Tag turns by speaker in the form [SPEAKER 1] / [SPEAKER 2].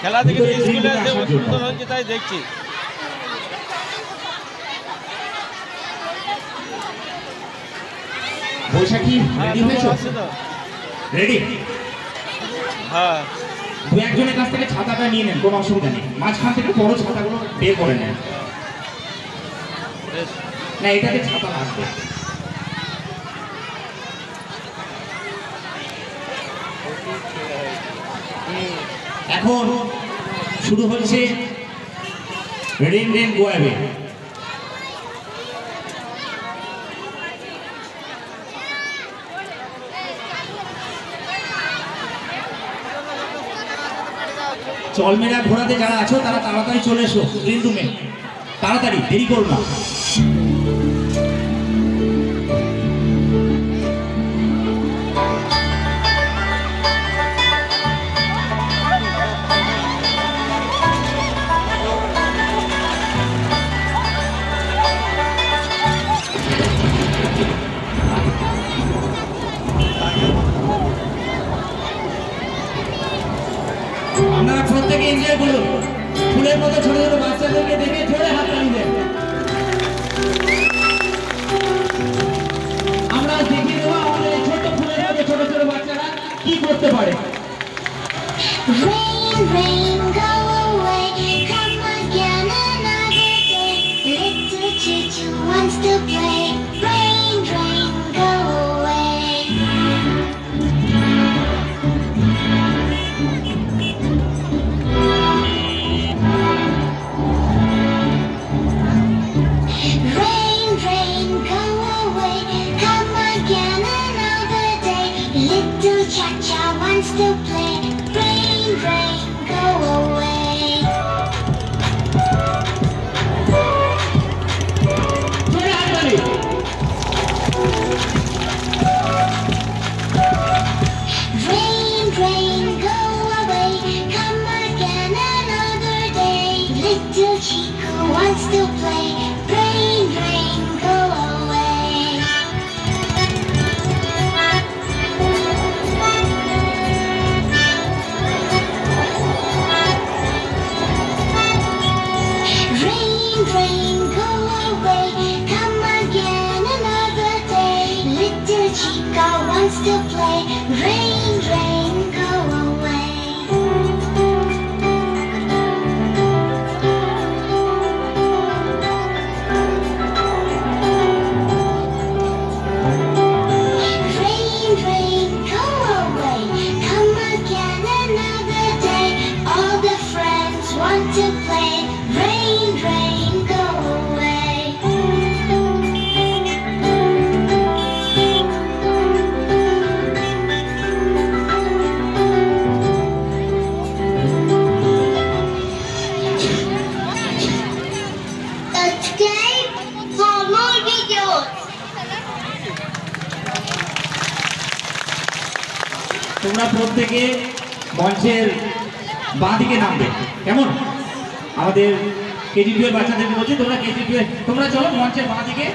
[SPEAKER 1] খেলা দেখে স্কুলে এসে উদ্বোধন হচ্ছে তাই দেখছি।
[SPEAKER 2] বৈশাখী রেডি হয়েছো? রেডি?
[SPEAKER 1] হ্যাঁ।
[SPEAKER 2] দু একজনের কাছ থেকে ছাতাটা নিয়ে নেন, কোনো অসুবিধা নেই। মাঝখান থেকে বড় ছাতাগুলো বের করে নেন। না, এটাতে ছাতা লাগবে। এখন শুরু হচ্ছে রেন রেন গোয়াবে। চলমেরা ঘোরাতে যারা আছো তারা তাড়াতাড়ি চলে এসো গ্রিন রুমে, তাড়াতাড়ি, দেরি করো না। আপনারা প্রত্যেকে এনজয় করুন। ফুলের মতো ছোট ছোট বাচ্চাদেরকে দেখে জোরে হাততালি দেন। আমরা দেখিয়ে দেবো আমাদের ছোট্ট ফুলের মতো ছোট ছোট বাচ্চারা কি করতে পারে।
[SPEAKER 3] Rain, rain, go away, come again another day. Little choo-choo wants to play. Rain, rain, go away. Rain, rain, go away, come again another day. Little cha-cha wants to play. Rain, rain, go away.
[SPEAKER 2] জোরে হাততালি।
[SPEAKER 3] Rain, rain, go away, come again another day. Little Chico wants to play. Rain, rain, go away. Rain, rain, go away, come again another day. Little Chica wants to play. Rain, rain, go away. Rain, rain, go away, come again another day. All the friends want to play. Rain, rain, go away. Escape for more videos.
[SPEAKER 2] তোমরা প্রত্যেকে মঞ্চের বাঁ দিকে নামবে, কেমন? আমাদের KG 2 এর বাচ্চাদেরকে বলছি, তোমরা কেজি 2 তোমরা চলো মঞ্চের বাঁ দিকে।